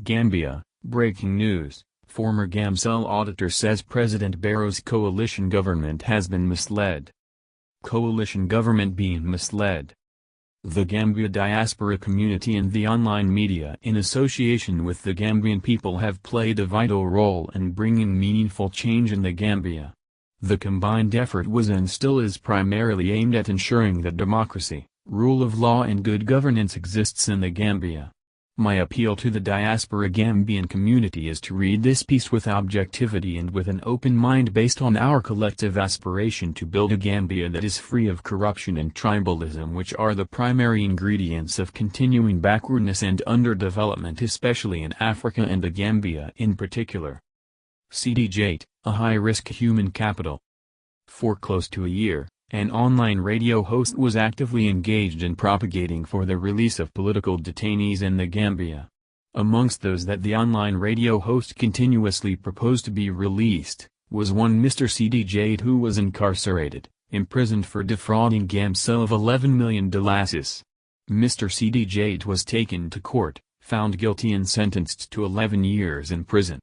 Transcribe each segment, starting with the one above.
Gambia, breaking news, former Gamcel auditor says President Barrow's coalition government has been misled. Coalition government being misled. The Gambia diaspora community and the online media in association with the Gambian people have played a vital role in bringing meaningful change in the Gambia. The combined effort was and still is primarily aimed at ensuring that democracy, rule of law and good governance exists in the Gambia. My appeal to the diaspora Gambian community is to read this piece with objectivity and with an open mind based on our collective aspiration to build a Gambia that is free of corruption and tribalism, which are the primary ingredients of continuing backwardness and underdevelopment, especially in Africa and the Gambia in particular. CDJ, a high-risk human capital. For close to a year, an online radio host was actively engaged in propagating for the release of political detainees in the Gambia. Amongst those that the online radio host continuously proposed to be released, was one Mr. CDJ, who was imprisoned for defrauding Gamcel of $11 million. Mr. CDJ was taken to court, found guilty and sentenced to 11 years in prison.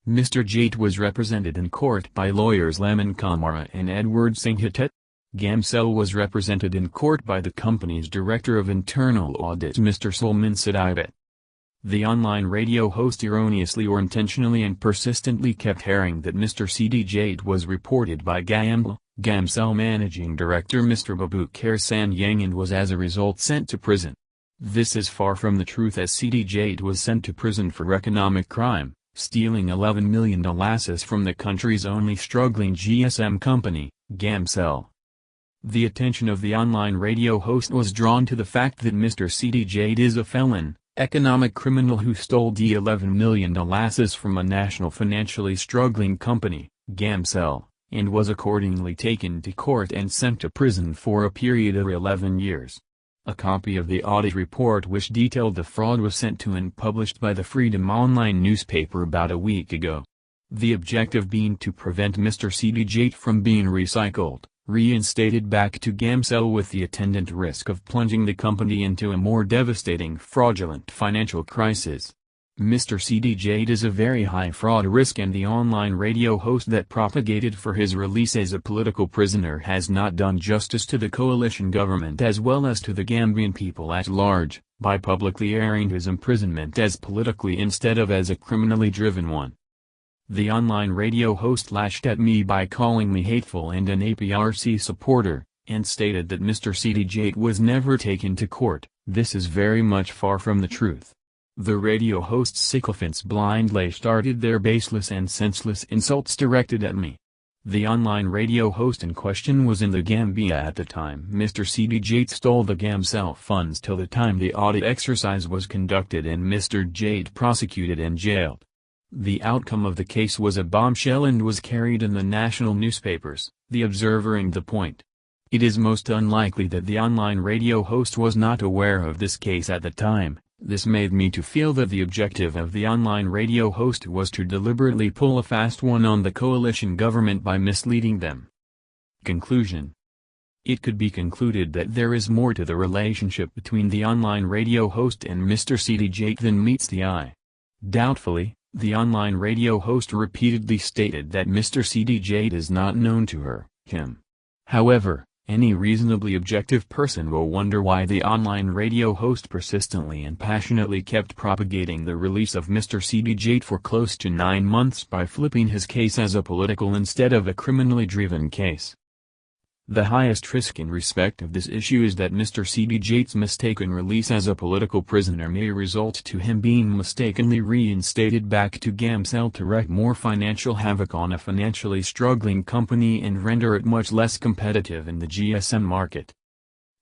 Mr. Jate was represented in court by lawyers Lamin Kamara and Edward Singhatet. Gamcel was represented in court by the company's Director of Internal Audit Mr. Solman Sidibat. The online radio host erroneously or intentionally and persistently kept hearing that Mr. CDJ was reported by Gamcel Managing Director Mr. Babukar Sanyang and was as a result sent to prison. This is far from the truth, as CDJ was sent to prison for economic crime, stealing $11 million from the country's only struggling GSM company, Gamcel. The attention of the online radio host was drawn to the fact that Mr. CDJ is a felon, economic criminal who stole $11 million from a national financially struggling company, Gamcel, and was accordingly taken to court and sent to prison for a period of 11 years. A copy of the audit report which detailed the fraud was sent to and published by the Freedom Online newspaper about a week ago. The objective being to prevent Mr. CDJ from being reinstated back to Gamcel, with the attendant risk of plunging the company into a more devastating fraudulent financial crisis. Mr. CDJ is a very high fraud risk, and the online radio host that propagated for his release as a political prisoner has not done justice to the coalition government as well as to the Gambian people at large, by publicly airing his imprisonment as politically instead of as a criminally driven one. The online radio host lashed at me by calling me hateful and an APRC supporter, and stated that Mr. CDJ was never taken to court. This is very much far from the truth. The radio host's sycophants blindly started their baseless and senseless insults directed at me. The online radio host in question was in the Gambia at the time Mr. CDJ stole the Gamcel funds till the time the audit exercise was conducted and Mr. Jade prosecuted and jailed. The outcome of the case was a bombshell and was carried in the national newspapers, The Observer and The Point. It is most unlikely that the online radio host was not aware of this case at the time. This made me to feel that the objective of the online radio host was to deliberately pull a fast one on the coalition government by misleading them. Conclusion. It could be concluded that there is more to the relationship between the online radio host and Mr. CDJ than meets the eye. Doubtfully, the online radio host repeatedly stated that Mr. CDJ is not known to him. However, any reasonably objective person will wonder why the online radio host persistently and passionately kept propagating the release of Mr. CDJ for close to 9 months by flipping his case as a political instead of a criminally driven case. The highest risk in respect of this issue is that Mr. CDJ's mistaken release as a political prisoner may result to him being mistakenly reinstated back to Gamcel to wreak more financial havoc on a financially struggling company and render it much less competitive in the GSM market.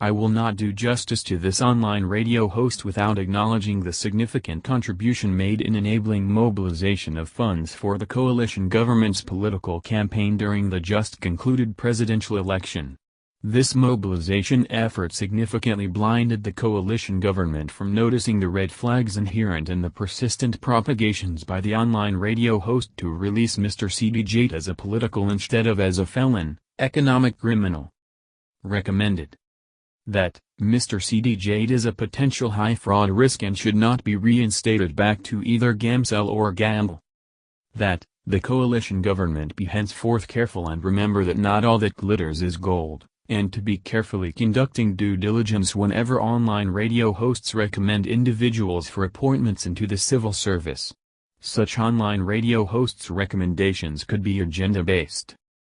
I will not do justice to this online radio host without acknowledging the significant contribution made in enabling mobilization of funds for the coalition government's political campaign during the just concluded presidential election. This mobilization effort significantly blinded the coalition government from noticing the red flags inherent in the persistent propagations by the online radio host to release Mr. CDJ as a political instead of as a felon, economic criminal. Recommended. That, Mr. CDJ is a potential high fraud risk and should not be reinstated back to either Gamcel or Gamcel. That, the coalition government be henceforth careful and remember that not all that glitters is gold, and to be carefully conducting due diligence whenever online radio hosts recommend individuals for appointments into the civil service. Such online radio hosts' recommendations could be agenda-based.